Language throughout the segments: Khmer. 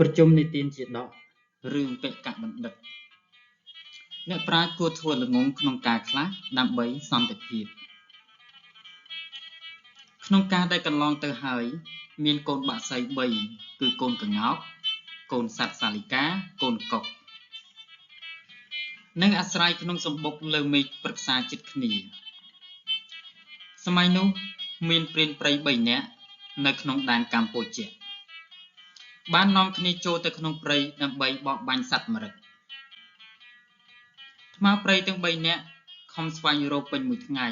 ប្រជុំនីតិជាដករឿងបេក្ខបណ្ឌិតអ្នកប្រាជ្ញគួរធ្វើល្ងងក្នុងការខ្លះដើម្បីសន្តិភាពក្នុងការដែលកន្លងទៅហើយមានកូនបាក់សី3គឺកូនក្ងោកកូនសត្វសាលិកាកូនកុកនិងអាស្រ័យក្នុងសម្បុកលើមេឃប្រឹក្សាចិត្តគ្នាសម័យនោះមានព្រានព្រៃ3នាក់នៅក្នុងដែនកម្ពុជាបាននាំគ្នាចូលទៅក្នុងព្រៃដើម្បីបរបាញ់សត្វម្រឹតថ្មព្រៃទាំង3នាក់ខំស្វែងរកពេញមួយថ្ងៃ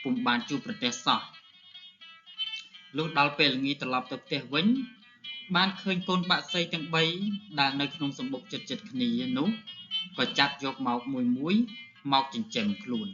ពុំបានជួបប្រទះសោះលុះដល់ពេលល្ងាចត្រឡប់ទៅផ្ទះវិញបានឃើញកូនបាក់សីទាំង3ដែលនៅក្នុងសម្បុកជិតៗគ្នានោះក៏ចាប់យកមកមួយមកចិញ្ចឹមខ្លួន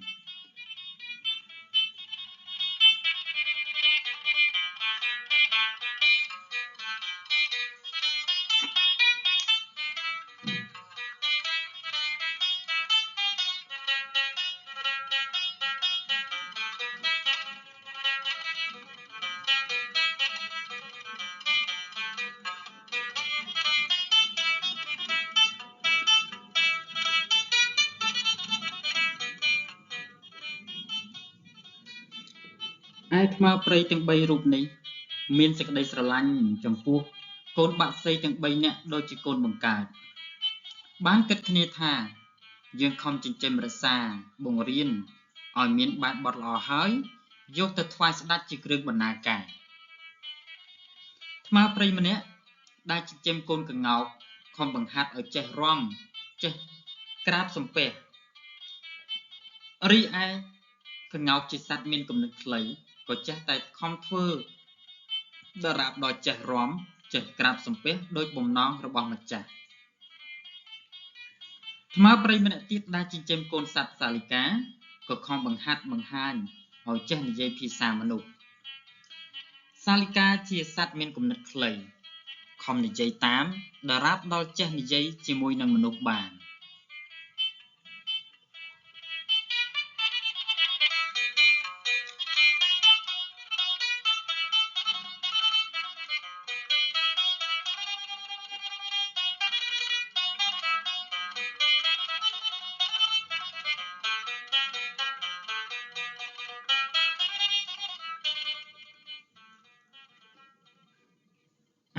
ឯថ្មព្រៃទាំង3រូបនេះមានសេចក្តីស្រឡាញ់ចំពោះកូនបាក់សីទាំង3នាក់ដូចជាកូនបង្កើតបានគិតគ្នាថាយើងខំចិញ្ចឹមរក្សាបង្រៀនឲ្យមានបែបបទល្អហើយយកទៅថ្វាយស្ដេចជាគ្រឿងបណ្ណាការថ្មព្រៃម្នាក់ដែលចិញ្ចឹមកូនក្ងោកខំបង្ហាត់ឲ្យចេះរាំចេះក្រាបសំពះរីឯក្ងោកជាសត្វមានគំនិតខ្លីក៏ចេះតែខំធ្វើដរាបដល់ចេះរាំចេះក្រាបសំពះដោយបំណងរបស់ម្ចាស់ថ្មព្រៃម្នាក់ទៀតដែលចិញ្ចឹមកូនសត្វសាលិកាក៏ខំបង្ហាត់បង្ហាញឲ្យចេះនិយាយភាសាមនុស្សសាលិកាជាសត្វមានគំនិតខ្លីខំនិយាយតាមដរាបដល់ចេះនិយាយជាមួយនឹងមនុស្សបាន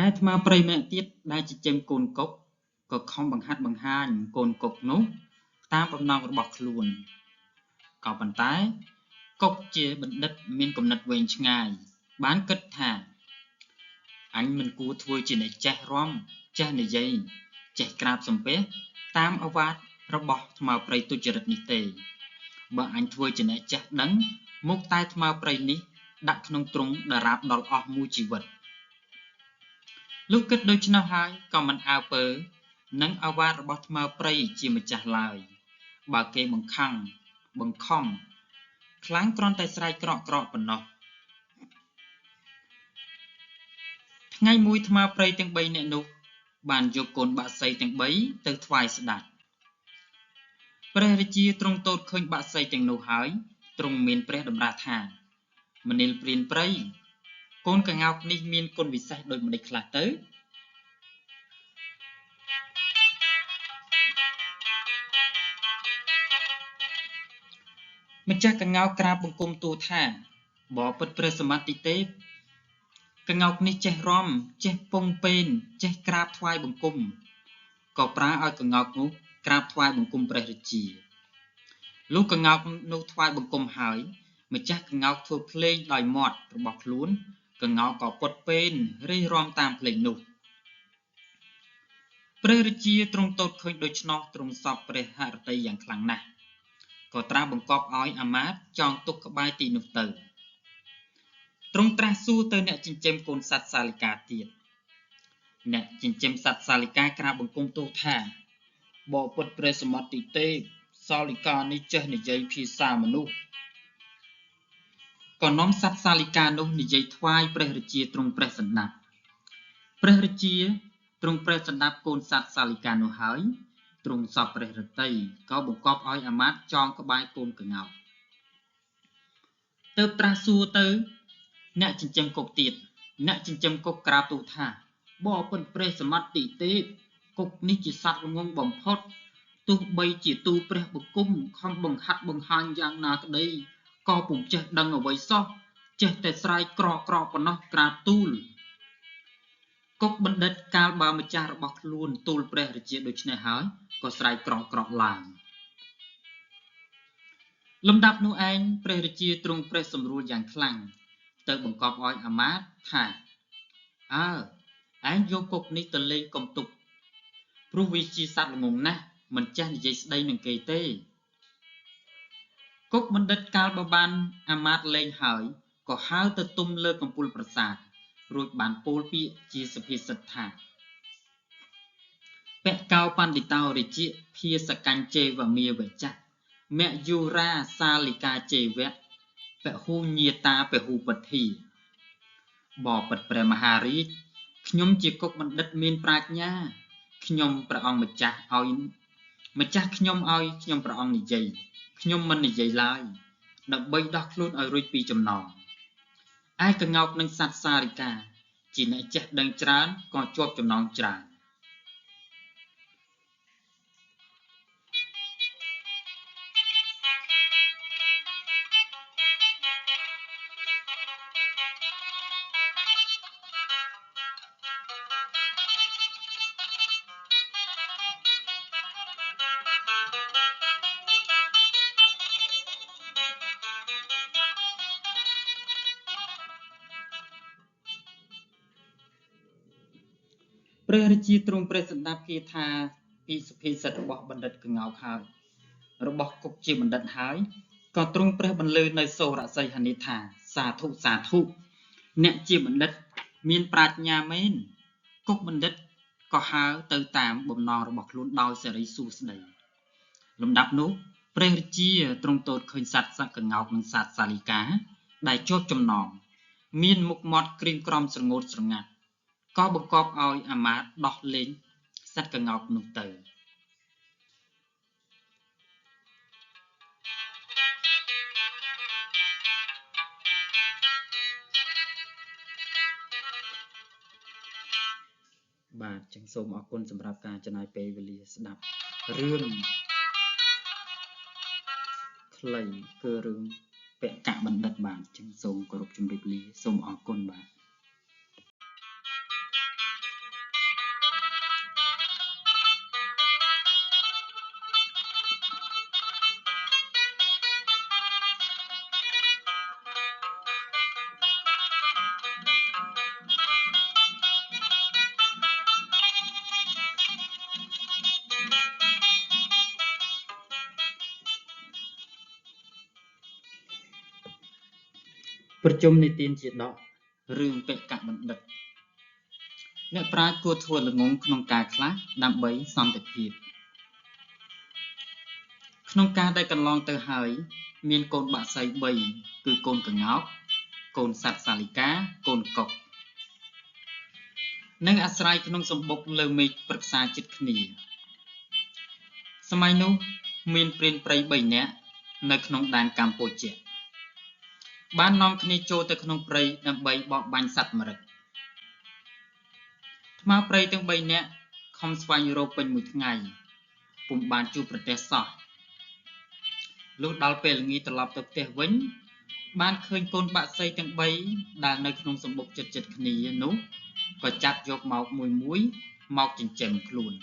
ឯថ្មព្រៃម្នាក់ទៀតដែលចិញ្ចឹមកូនកុកក៏ខំបង្ហាត់បង្ហាញកូនកុកនោះតាមបំណងរបស់ខ្លួនក៏ប៉ុន្តែកុកជាបណ្ឌិតមានគំនិតវែងឆ្ងាយបានគិតថាអញមិនគួរធ្វើជាអ្នកចេះរាំចេះនិយាយចេះក្រាបសំពះតាមឱវាទរបស់ថ្មព្រៃទុច្ចរិតនេះទេបើអញធ្វើជាអ្នកចេះដឹងមុខតែថ្មព្រៃនេះដាក់ក្នុងទ្រុងដរាបដល់អស់មួយជីវិតលុះគិតដូច្នោះហើយក៏មិនអើពើនឹងឱវាទរបស់ថ្មព្រៃជាម្ចាស់ឡើយបើគេបង្ខំខ្លាំងគ្រាន់តែស្រែកក្រក់ប៉ុណ្ណោះថ្ងៃមួយថ្មព្រៃទាំង3នាក់នោះបានយកកូនបាក់សីទាំង3ទៅថ្វាយស្ដេចព្រះរាជាទ្រង់ទតឃើញបាក់សីទាំងនោះហើយទ្រង់មានព្រះតម្រាសថាមនាលព្រានព្រៃកូនក្ងោកនេះមានគុណវិសេសដូចម្ដេចខ្លះទៅម្ចាស់ក្ងោកក្រាបបង្គំទូលថាបបិទ្ធព្រះសម្បត្តិទេពក្ងោកនេះចេះរាំចេះពងពេនចេះក្រាបថ្វាយបង្គំក៏ប្រើឲ្យក្ងោកនោះក្រាបថ្វាយបង្គំព្រះរាជាលុះក្ងោកនោះថ្វាយបង្គំហើយម្ចាស់ក្ងោកធ្វើភ្លេងដោយមាត់របស់ខ្លួនក្ងោកក៏ពត់ពេនរិះរាំតាមភ្លេងនោះព្រះរាជាទ្រង់ទតឃើញដូច្នោះទ្រង់សពព្រះហឫទ័យយ៉ាងខ្លាំងណាស់ក៏ត្រាស់បង្គាប់ឲ្យអាមាត្យចងទុកក្បែរទីនោះទៅទ្រង់ត្រាស់សួរទៅអ្នកចិញ្ចឹមកូនសត្វសាលិកាទៀតអ្នកចិញ្ចឹមសត្វសាលិកាក្រាបបង្គំទូលថា បបពុតព្រះសមត្ថទេពសាលិកានេះចេះនិយាយភាសាមនុស្សក៏នាំសត្វសាលិកានោះនិយាយថ្វាយព្រះរាជាទ្រង់ព្រះសណ្ដាប់ព្រះរាជាទ្រង់ព្រះសណ្ដាប់កូនសត្វសាលិកានោះហើយទ្រង់សពព្រះរតីក៏បង្គាប់ឲ្យអាមាត្យចងក្បែរកូនក្ងោកទើបត្រាស់សួរទៅអ្នកចិញ្ចឹមកុកទៀតអ្នកចិញ្ចឹមកុកក្រាបទូលថាបបពុតព្រះសមត្ថទេពកុកនេះជាសត្វល្ងង់បំផុតទោះបីជាទូលព្រះបង្គំខំបង្ហាត់បង្ហាញយ៉ាងណាក្តីក៏ពុំចេះដឹងអ្វីសោះចេះតែស្រែកក្រកប៉ុណ្ណោះក្រាបទូលកុកបណ្ឌិតកាលបើម្ចាស់របស់ខ្លួនទូលព្រះរាជាដូច្នេះហើយក៏ស្រែកក្រកឡើងលំដាប់នោះឯងព្រះរាជាទ្រង់ព្រះសម្រួលយ៉ាងខ្លាំងទៅបង្គាប់ឲ្យអាមាត្យថាអើឯងយកកុកនេះទៅលេងកុំទុកព្រោះវាជាសត្វល្ងង់ណាស់មិនចេះនិយាយស្ដីនឹងគេទេកុកបណ្ឌិតកាលបើបានអាមាត្យលេងហើយក៏ហើរទៅទុំលើកំពូលប្រាសាទរួចបានពោលពាក្យជាសុភាសិតថាពកោបណ្ឌិតោរាជភាសកញ្ជេវមាវចៈមយុរាសាលិកាជេវៈពហុញាតាពហុពទ្ធីបបិទ្ធព្រះមហារាជខ្ញុំជាកុកបណ្ឌិតមានប្រាជ្ញាខ្ញុំព្រះអង្គម្ចាស់ខ្ញុំឲ្យខ្ញុំព្រះអង្គនិយាយខ្ញុំមិននិយាយឡើយដើម្បីដោះខ្លួនឲ្យរួចពីចំណងឯក្ងោកនឹងសត្វសារិកាជាអ្នកចេះដឹងច្រើនក៏ជាប់ចំណងច្រើនព្រះរាជាទ្រង់ព្រះសណ្ដាប់គាថាពីសុភាសិតរបស់បណ្ឌិតក្ងោកហើយរបស់កុកជាបណ្ឌិតហើយក៏ទ្រង់ព្រះបន្លឺនៅសូរសីហនិថាសាធុសាធុអ្នកជាបណ្ឌិតមានប្រាជ្ញាមែនកុកបណ្ឌិតក៏ហើរទៅតាមបំណងរបស់ខ្លួនដោយសេរីសួស្ដីលំដាប់នោះព្រះរាជាទ្រង់ទតឃើញសត្វសក្កងោកនិងសត្វសាលិកាដែលជាប់ចំណងមានមុខមាត់ក្រៀមក្រំស្រងូតស្រងាត់ក៏បង្គាប់ឲ្យអាមាត្យដោះលែងសត្វក្ងោកនោះទៅបាទចឹងសូមអរគុណសម្រាប់ការចំណាយពេលវេលាស្ដាប់រឿងខ្លីគឺរឿងពកបណ្ឌិតបាទចឹងសូមគោរពជម្រាបលាសូមអរគុណបាទប្រជុំនិទានជាដករឿងពកបណ្ឌិតអ្នកប្រាជ្ញគួរធ្វើល្ងង់ក្នុងការខ្លះដើម្បីសន្តិភាពក្នុងការដែលកន្លងទៅហើយមានកូនបក្សី3គឺកូនក្ងោកកូនសត្វសាលិកាកូនកុកនិងអាស្រ័យក្នុងសម្បុកលើមេឃប្រឹក្សាចិត្តគ្នាសម័យនោះមានព្រានព្រៃ3នាក់នៅក្នុងដែនកម្ពុជាបាននាំគ្នាចូលទៅក្នុងព្រៃដើម្បីបរបាញ់សត្វម្រឹតថ្មព្រៃទាំង3នាក់ខំស្វែងរកពេញមួយថ្ងៃពុំបានជួបប្រទះសោះលុះដល់ពេលល្ងាចត្រឡប់ទៅផ្ទះវិញបានឃើញកូនបក្សីទាំង3ដែលនៅក្នុងសម្បុកចិត្តគ្នានោះក៏ចាប់យកមកមួយមកចិញ្ចឹមខ្លួន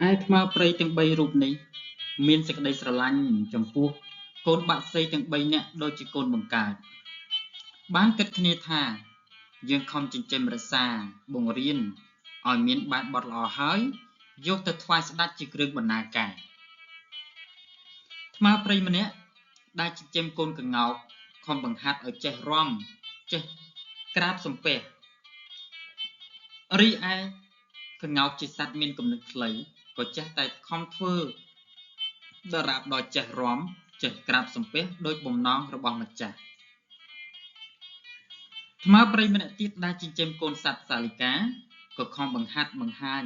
ឯថ្មព្រៃទាំង3រូបនេះមានសេចក្តីស្រឡាញ់ចំពោះកូនបាក់សីទាំង3នាក់ដូចជាកូនបង្កើតបានគិតគ្នាថាយើងខំចិញ្ចឹមរក្សាបង្រៀនឲ្យមានបែបបទល្អហើយយកទៅថ្វាយស្ដេចជាគ្រឿងបណ្ណាការថ្មព្រៃម្នាក់ដែលចិញ្ចឹមកូនក្ងោកខំបង្ហាត់ឲ្យចេះរាំចេះក្រាបសំពះរីឯក្ងោកជាសត្វមានគំនិតខ្លីក៏ចេះតែខំធ្វើដរាបដល់ចេះរាំចេះក្រាបសំពះដោយបំណងរបស់ម្ចាស់ថ្មព្រៃម្នាក់ទៀតដែលចិញ្ចឹមកូនសត្វសាលីកាក៏ខំបង្ហាត់បង្ហាញ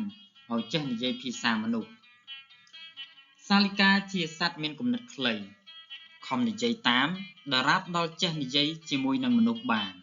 ឲ្យចេះនិយាយភាសាមនុស្សសាលីកាជាសត្វមានគំនិតខ្លីខំនិយាយតាមដរាបដល់ចេះនិយាយជាមួយនឹងមនុស្សបាន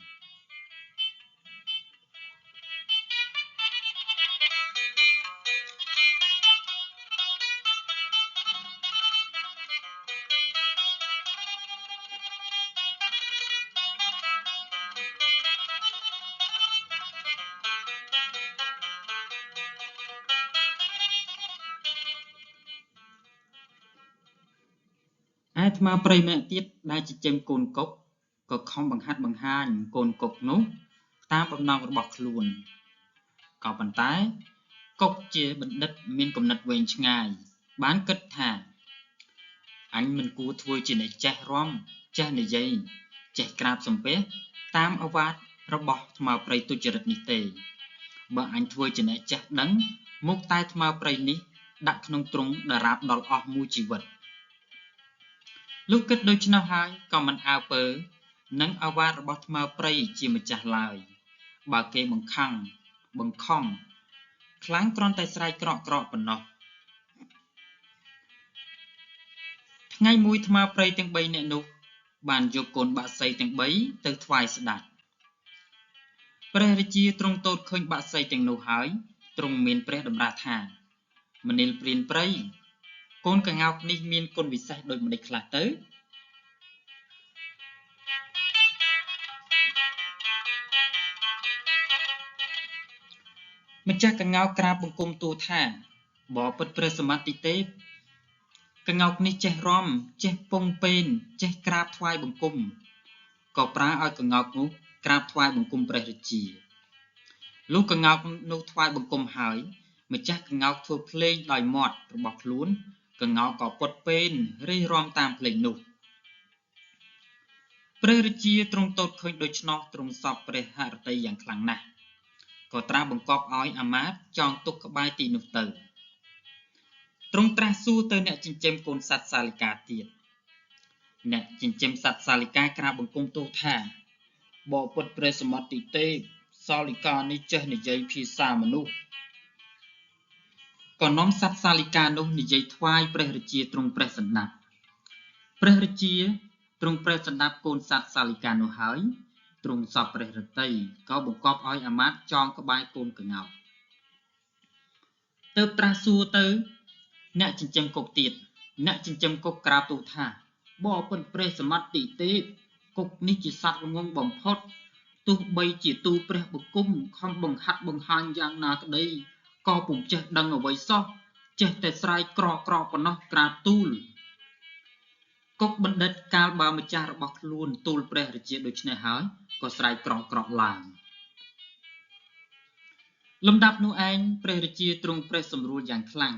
ឯថ្មព្រៃម្នាក់ទៀតដែលចិញ្ចឹមកូនកុកក៏ខំបង្ហាត់បង្ហាញកូនកុកនោះតាមបំណងរបស់ខ្លួនក៏ប៉ុន្តែកុកជាបណ្ឌិតមានគំនិតវែងឆ្ងាយបានគិតថាអញមិនគួរធ្វើជាអ្នកចេះរាំចេះនិយាយចេះក្រាបសំពះតាមឱវាទរបស់ថ្មព្រៃទុច្ចរិតនេះទេបើអញធ្វើជាអ្នកចេះដឹងមុខតែថ្មព្រៃនេះដាក់ក្នុងទ្រុងដរាបដល់អស់មួយជីវិតលុះគិតដូច្នោះហើយក៏មិនអើពើនឹងឱវាទរបស់ថ្មព្រៃជាម្ចាស់ឡើយបើគេបង្ខំខ្លាំងគ្រាន់តែស្រែកក្រក់ប៉ុណ្ណោះថ្ងៃមួយថ្មព្រៃទាំង3នាក់នោះបានយកកូនបាក់សីទាំង3ទៅថ្វាយស្ដេចព្រះរាជាទ្រង់ទតឃើញបាក់សីទាំងនោះហើយទ្រង់មានព្រះតម្រាសថាមនាលព្រានព្រៃកូនក្ងោកនេះមានគុណវិសេសដូចម្ដេចខ្លះទៅម្ចាស់ក្ងោកក្រាបបង្គំទូលថាបបិទ្ធព្រះសម្បត្តិទេពក្ងោកនេះចេះរាំចេះពងពេនចេះក្រាបថ្វាយបង្គំក៏ប្រើឲ្យក្ងោកនោះក្រាបថ្វាយបង្គំព្រះរាជាលុះក្ងោកនោះថ្វាយបង្គំហើយម្ចាស់ក្ងោកធ្វើភ្លេងដោយមាត់របស់ខ្លួនក្ងោកក៏ពត់ពេនរិះរាំតាមភ្លេងនោះព្រះរាជាទ្រង់ទតឃើញដូច្នោះទ្រង់សពព្រះហឫទ័យយ៉ាងខ្លាំងណាស់ក៏ត្រាស់បង្គាប់ឲ្យអាមាត្យចងទុកក្បែរទីនោះទៅទ្រង់ត្រាស់សួរទៅអ្នកចិញ្ចឹមកូនសត្វសាលីកាទៀតអ្នកចិញ្ចឹមសត្វសាលីកាក្រាបបង្គំទូលថាបបិទ្ធព្រះសម្បត្តិទេពសាលីកានេះចេះនិយាយភាសាមនុស្សក៏នាំសត្វសាលីកានោះនិយាយថ្វាយព្រះរាជាទ្រង់ព្រះសណ្ដាប់ព្រះរាជាទ្រង់ព្រះសណ្ដាប់កូនសត្វសាលីកានោះហើយទ្រង់សពព្រះឫទ័យក៏បង្គាប់ឲ្យអាមាត្យចងក្បែរកូនក្ងោកទើបត្រាស់សួរទៅអ្នកចិញ្ចឹមគុកទៀតអ្នកចិញ្ចឹមគុកក្រាបទូលថាបបិទ្ធព្រះសម្បត្តិទេពគុកនេះជាសត្វល្ងង់បំផុតទោះបីជាទូលព្រះបង្គំខំបង្ហាត់បង្ហាញយ៉ាងណាក្តីក៏ពុំចេះដឹងអ្វីសោះចេះតែស្រែកក្រក់ប៉ុណ្ណោះក្រាបទូលគុកបណ្ឌិតកាលបើម្ចាស់របស់ខ្លួនទូលព្រះរាជាដូច្នេះហើយក៏ស្រែកក្រក់ឡើងលំដាប់នោះឯងព្រះរាជាទ្រង់ព្រះសម្រួលយ៉ាងខ្លាំង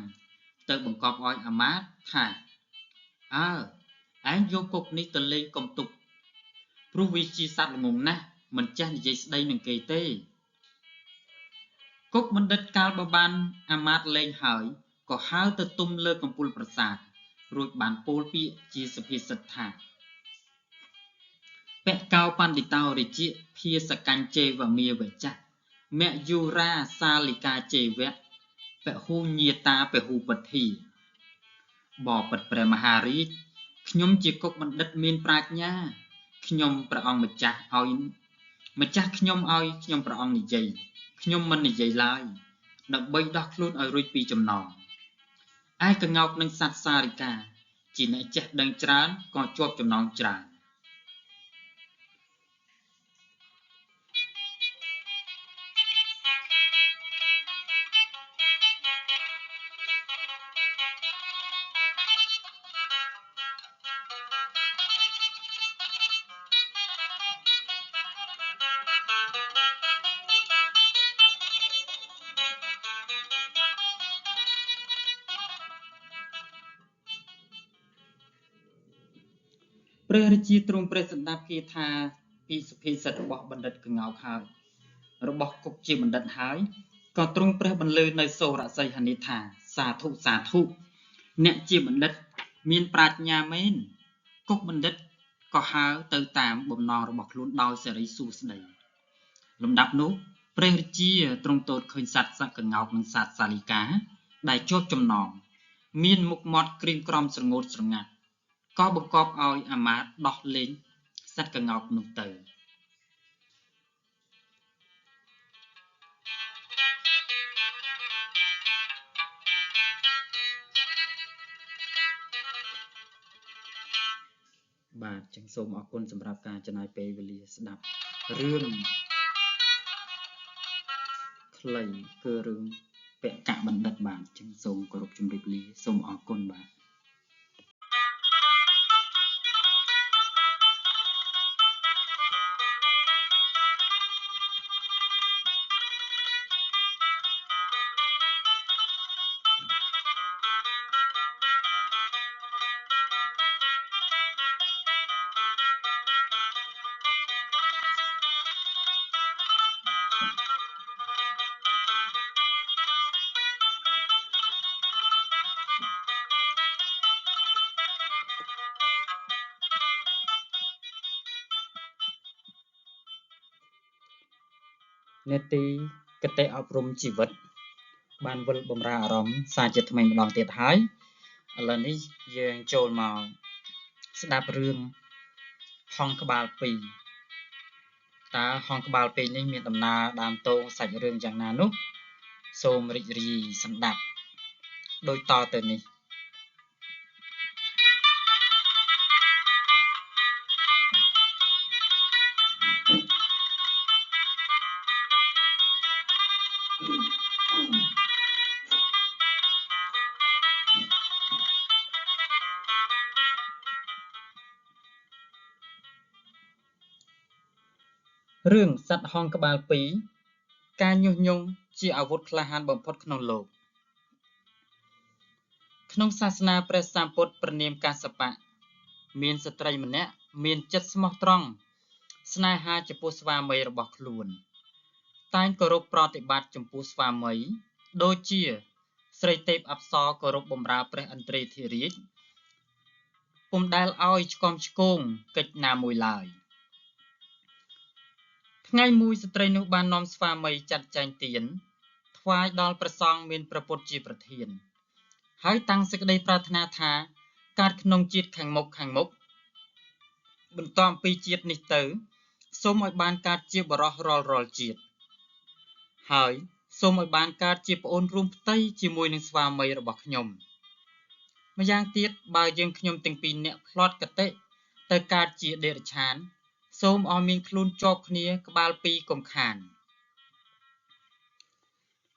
ទៅបង្គាប់ឲ្យអាមាត្យថាឯងយកគុកនេះទៅលេងកុំទុកព្រោះវាជាសត្វល្ងង់ណាស់មិនចេះនិយាយស្ដីនឹងគេទេគុកបណ្ឌិតកាលបើបានអាមាត្យលេងហើយក៏ហើរទៅទុំលើកំពូលប្រាសាទរួចបានពោលពាក្យជាសុភាសិតថាពកោបណ្ឌិតោរាជភាសកញ្ចេវមាវចៈមយុរាសាលិកាចេវៈពហុញាតាពហុពទ្ធីបបិទ្ធព្រះមហារាជខ្ញុំជាគុកបណ្ឌិតមានប្រាជ្ញាខ្ញុំព្រះអង្គម្ចាស់ខ្ញុំឲ្យខ្ញុំព្រះអង្គនិយាយខ្ញុំមិននិយាយឡើយដើម្បីដោះខ្លួនឲ្យរួចពីចំណងឯក្ងោកនឹងសត្វសាលីកាជាអ្នកចេះដឹងច្រើនក៏ជាប់ចំណងច្រើន ព្រះរាជាទ្រង់ព្រះសណ្ដាប់គាថាពីសុភាសិតរបស់បណ្ឌិតកង្កោកហើយរបស់គុកជាបណ្ឌិតហើយក៏ទ្រង់ព្រះបន្លឺនៅសូរសីហនិថាសាធុសាធុអ្នកជាបណ្ឌិតមានប្រាជ្ញាមែនគុកបណ្ឌិតក៏ហើទៅតាមបំណងរបស់ខ្លួនដោយសេរីសួស្តីលំដាប់នោះព្រះរាជាទ្រង់ទតឃើញសត្វសត្វកង្កោកនិងសត្វសាលីកាដែលជាប់ចំណងមានមុខមាត់ក្រៀមក្រំស្រងូតស្រងាត់ក៏បង្គាប់ឲ្យអាមាត្យដោះលែងសត្វកង្កោកនោះទៅបាទចឹងសូមអរគុណសម្រាប់ការចំណាយពេលវេលាស្ដាប់រឿងខ្លីគឺរឿងពាក់កបណ្ឌិតបាទចឹងសូមគោរពជម្រាបលាសូមអរគុណបាទនេតិគតិអប់រំជីវិតបានវិលបំរើអារម្មណ៍សារជាថ្មីម្ដងទៀតហើយឥឡូវនេះយើងចូលមកស្ដាប់រឿងហង្សក្បាល2តើហង្សក្បាល2នេះមានដំណើរដើមតោងសាច់រឿងយ៉ាងណានោះសូមរីករាយស្ដាប់ដូចតទៅនេះរឿងសត្វហង្សក្បាល2ការញុះញង់ជាអាវុធក្លាហានបំផុតក្នុងលោកក្នុងសាសនាព្រះសម្ពុទ្ធព្រះនាមកាសបៈមានស្ត្រីម្នាក់មានចិត្តស្មោះត្រង់ស្នេហាចំពោះស្វាមីរបស់ខ្លួនតែងគោរពប្រតិបត្តិចំពោះស្វាមីដូចជាស្រីទេពអប្សរគោរពបម្រើព្រះឥន្ទ្រាធិរាជពុំដែលឲ្យឆ្កំឆ្គងកិច្ចណាមួយឡើយថ្ងៃមួយស្ត្រីនោះបាននាំស្វាមីចាត់ចែងទានថ្វាយដល់ព្រះសង្ឃមានព្រះពុទ្ធជាប្រធានហើយតាំងសេចក្តីប្រាថ្នាថាកើតក្នុងជាតិខាងមុខបន្ទាប់ពីជាតិនេះទៅសូមឲ្យបានកើតជាបុរសរាល់ជាតិហើយសូមឲ្យបានកើតជាប្អូនរួមផ្ទៃជាមួយនឹងស្វាមីរបស់ខ្ញុំម្យ៉ាងទៀតបើយើងខ្ញុំទាំងពីរនាក់ផ្្លាត់គតិទៅកើតជាដេរឆានសូមឲ្យមានខ្លួនជាប់គ្នាក្បាលពីរកុំខាន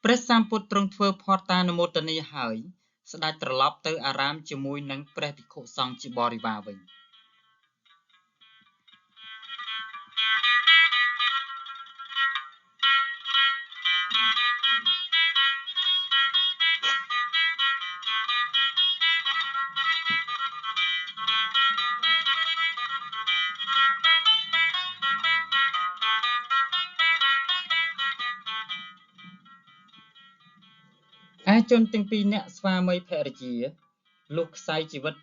ព្រះសម្ពុទ្ធទ្រង់ធ្វើផតតានុមោទនាហើយស្ដេចត្រឡប់ទៅអារាមជាមួយនឹងព្រះភិក្ខុសង្ឃជាបរិវារវិញឯជនទាំងពីរនាក់ស្វាមីភរិយាលុះខ្សែជីវិត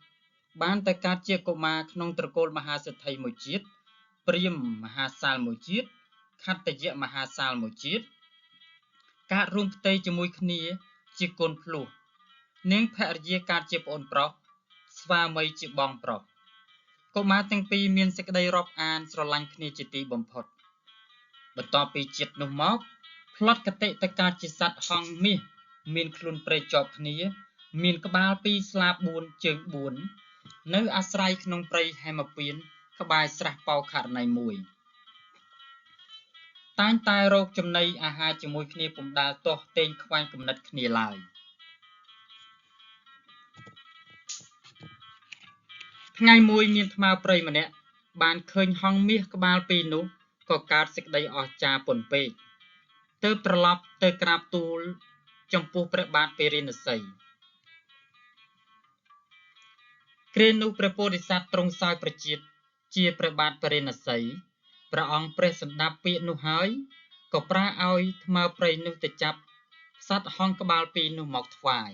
បានទៅកើតជាកុមារក្នុងត្រកូលមហាសេដ្ឋីមួយជាតិព្រាហ្មណ៍មហាសាលមួយជាតិខត្តយៈមហាសាលមួយជាតិកើតរួមផ្ទៃជាមួយគ្នាជាកូនភ្លោះនាងភរិយាកើតជាប្អូនប្រុសស្វាមីជាបងប្រុសកុមារទាំងពីរមានសេចក្តីរាប់អានស្រឡាញ់គ្នាជាទីបំផុតបន្ទាប់ពីជាតិនោះមកផ្្លាត់គតិទៅកើតជាសត្វហង្សមាសមានខ្លួនព្រៃជាប់គ្នាមានក្បាលពីរស្លាប4ជើង4នៅអាស្រ័យក្នុងព្រៃហេមពៀនក្បែរស្រះបោខរណីមួយតែងតែរកចំណីអាហារជាមួយគ្នាពុំដាល់ទាស់ទែងខ្វែងគំនិតគ្នាឡើយថ្ងៃមួយមានថ្មព្រៃម្នាក់បានឃើញហង្សមាសក្បាលពីរនោះក៏កើតសេចក្តីអស្ចារ្យពន់ពេកទើបត្រឡប់ទៅក្រាបទូលចំពោះព្រះបាទពារាណសីគ្រានោះព្រះពោធិសត្វទ្រង់សោយប្រជាតិ ជាព្រះបាទបរិណសីព្រះអង្គព្រះសម្ដាប់ពាក្យនោះហើយក៏ប្រាឲ្យថ្មព្រៃនោះទៅចាប់សត្វហង្សក្បាលពីរនោះមកថ្វាយ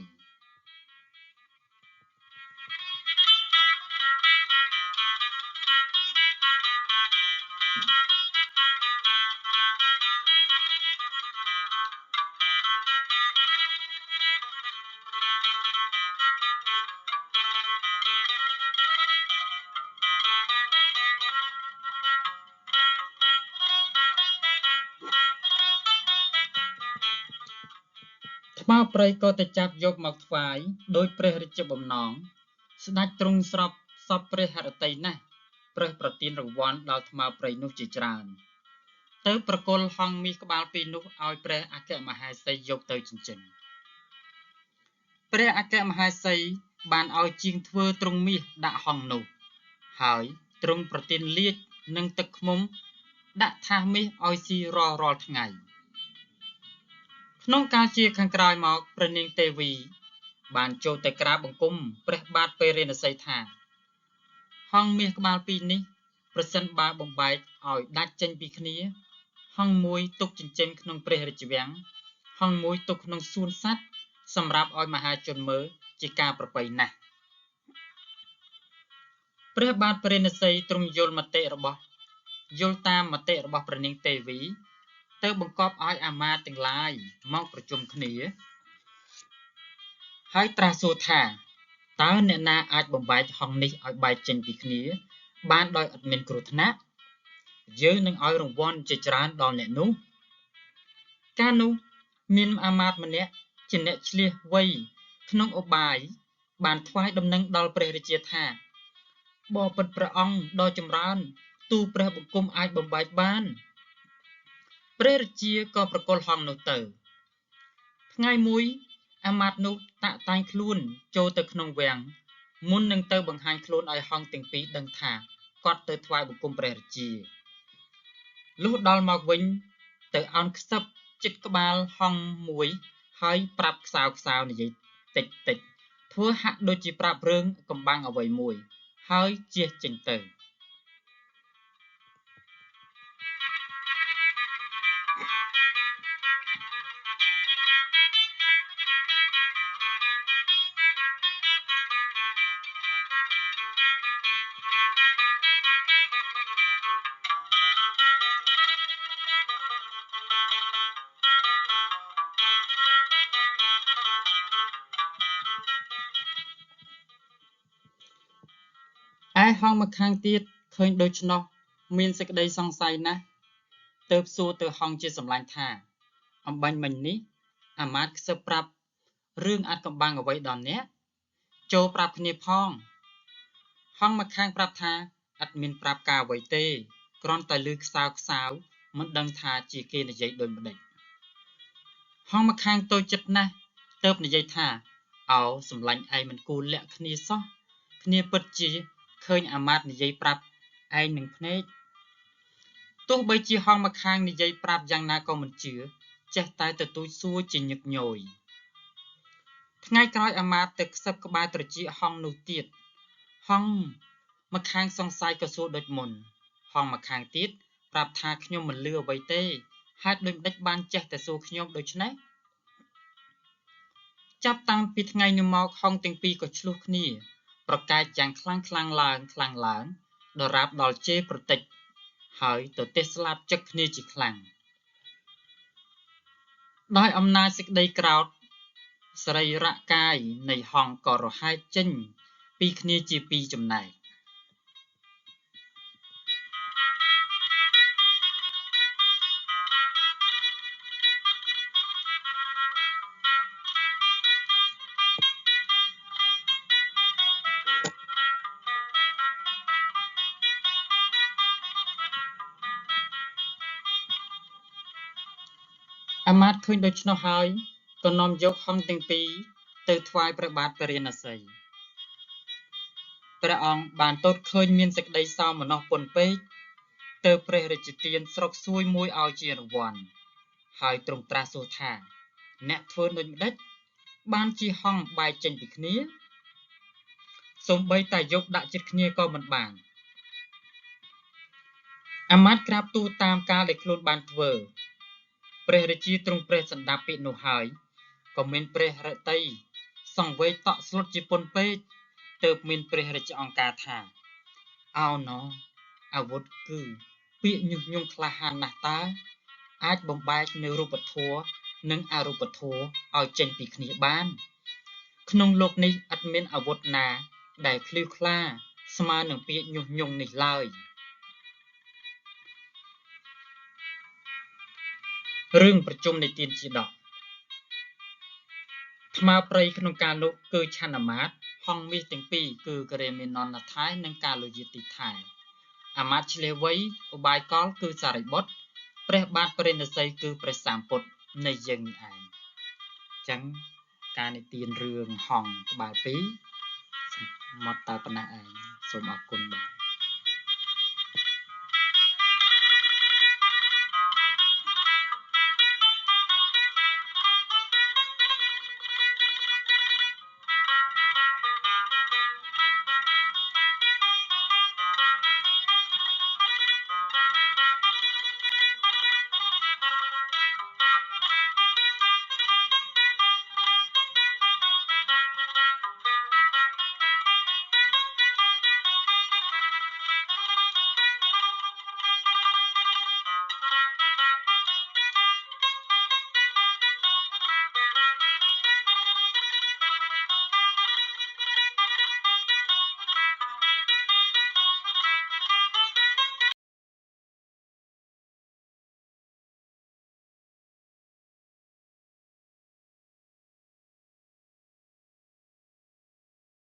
ថ្មព្រៃក៏ទៅចាប់យកមកថ្វាយដោយព្រះរាជបំណងស្ដេចទ្រង់ស្របសពព្រះហឫទ័យណាស់ព្រះប្រទានរង្វាន់ដល់ថ្មព្រៃនោះជាច្រើនទៅប្រគល់ហង្សមាសក្បាលពីរនោះឲ្យព្រះអគ្គមហេសីយកទៅចិញ្ចឹមព្រះអគ្គមហេសីបានឲ្យជាងធ្វើទ្រង់មាសដាក់ហង្សនោះហើយទ្រង់ប្រទានលាជនិងទឹកឃ្មុំដាក់ថាសមាសឲ្យស៊ីរាល់ថ្ងៃក្នុងកាលជាខាងក្រោយមកព្រះនាងទេវីបានចូលទៅក្រាបបង្គំព្រះបាទពេរិណសីថាហង្សមាសក្បាលពីរនេះប្រសិនបើបំបែកឲ្យដាច់ចេញពីគ្នាហង្សមួយទុកចិញ្ចឹមក្នុងព្រះរាជវាំងហង្សមួយទុកក្នុងសួនសត្វសម្រាប់ឲ្យមហាជនមើលជាការប្រពៃណាស់ព្រះបាទពេរិណសីទ្រង់យល់តាមមតិរបស់ព្រះនាងទេវីទៅបង្គាប់ឲ្យអាមាត្យទាំងឡាយមកប្រជុំគ្នាហើយត្រាស់សួរថាតើអ្នកណាអាចបំបែកហង្សនេះឲ្យបែកចេញពីគ្នាបានដោយឥតមានគ្រោះថ្នាក់យើងនឹងឲ្យរង្វាន់ជាច្រើនដល់អ្នកនោះកាលនោះមានអាមាត្យម្នាក់ជាអ្នកឆ្លៀសវៃក្នុងឧបាយបានថ្វាយដំណឹងដល់ព្រះរាជាថាបបិទ្ធព្រះអង្គដ៏ចម្រើនទូលព្រះបង្គំអាចបំបែកបានព្រះរាជាក៏ប្រគល់ហង្សនោះទៅថ្ងៃមួយអាមាត្យនោះតាក់តែងខ្លួនចូលទៅក្នុងវាំងមុននឹងទៅបង្ហាញខ្លួនឲ្យហង្សទាំងពីរដឹងថាគាត់ទៅថ្វាយបង្គំព្រះរាជាលុះដល់មកវិញទៅអោនខ្សឹបជិតក្បាលហង្សមួយហើយប្រាប់ខ្សោនិយាយតិចធ្វើហាក់ដូចជាប្រាប់រឿងកំបាំងអ្វីមួយហើយជៀសចេញទៅឯហង្សម្ខាងទៀតឃើញដូច្នោះមានសេចក្តីសង្ស័យណាស់ទើបសួរទៅហង្សជាសម្លាញ់ថាអំបញ្ញមិញនេះអាមាត្យខ្សឹបប្រាប់រឿងអាចកំបាំងអ្វីដល់អ្នកចូលប្រាប់គ្នាផងហង្សម្ខាងប្រាប់ថាឥតមានប្រាប់ការអ្វីទេគ្រាន់តែឮខ្សោមិនដឹងថាជាគេនិយាយដូចម្ដេចហង្សម្ខាងតូចចិត្តណាស់ទើបនិយាយថាអោសម្លាញ់ឯងមិនគួរលាក់គ្នាសោះគ្នាពិតជាឃើញអាមាត្យនិយាយប្រាប់ឯងនឹងភ្នែកទោះបីជាហង្សម្ខាងនិយាយប្រាប់យ៉ាងណាក៏មិនជឿចេះតែទទូចសួរជាញឹកញយថ្ងៃក្រោយអាមាត្យទៅខ្សឹបក្បែរត្រចៀកហង្សនោះទៀតហង្សម្ខាងសង្ស័យក៏សួរដូចមុនហង្សម្ខាងទៀតប្រាប់ថាខ្ញុំមិនលឺអ្វីទេហេតុដូចម្ដេចបានចេះតែសួរខ្ញុំដូច្នេះចាប់តាំងពីថ្ងៃនោះមកហង្សទាំងពីរក៏ឆ្លោះគ្នាប្រកែកយ៉ាងខ្លាំងឡើងដរាបដល់ជេរប្រតិចហើយទៅទះស្លាប់ចឹកគ្នាជាខ្លាំងដោយអំណាចសេចក្តីក្រោធសរីរកាយនៃហង្សក៏រហែកចេញពីគ្នាជាពីរចំណែកអាមាត្យឃើញដូច្នោះហើយក៏នាំយកហង្សទាំងពីរទៅថ្វាយព្រះបាទពេរិណសីព្រះអង្គបានទតឃើញមានសេចក្តីសោមនស្សពន់ពេកទើបព្រះរាជទានស្រុកសួយមួយឲ្យជារង្វាន់ហើយទ្រង់ត្រាស់សួរថាអ្នកធ្វើដូចម្ដេចបានជាហង្សបែកចេញពីគ្នាសូម្បីតែយកដាក់ជិតគ្នាក៏មិនបាន អាមាត្យក្រាបទូលតាមការដែលខ្លួនបានធ្វើព្រះរាជាទ្រង់ព្រះសណ្ដាប់ពាក្យនោះហើយក៏មានព្រះរតីសង្វេគតក់ស្លុតជាពន់ពេកទើបមានព្រះរាជអង្គការថាអោណោអាវុធគឺពាក្យញុះញង់ក្លាហានណាស់តើអាចបំបែកនៅរូបធម៌និងអរូបធម៌ឲ្យចេញពីគ្នាបានក្នុងលោកនេះឥតមានអាវុធណាដែលភ្លឺថ្លាស្មើនឹងពាក្យញុះញង់នេះឡើយរឿងប្រជុំនៃទានជាដកថ្មព្រៃក្នុងកាលនោះគឺឆន្ទមាត្រហង្សមាសទាំងពីរគឺកេរមេននថៃនិងកាលយាទីថៃអាមាត្យឆ្លៀសវៃឧបាយកលគឺសារីបុត្រព្រះបាទបរិណសីគឺព្រះសម្ពុទ្ធនៃយើងនេះឯងចឹងការនិទានរឿងហង្សក្បាល2មកតែប៉ុណ្ណេះឯងសូមអរគុណបាទ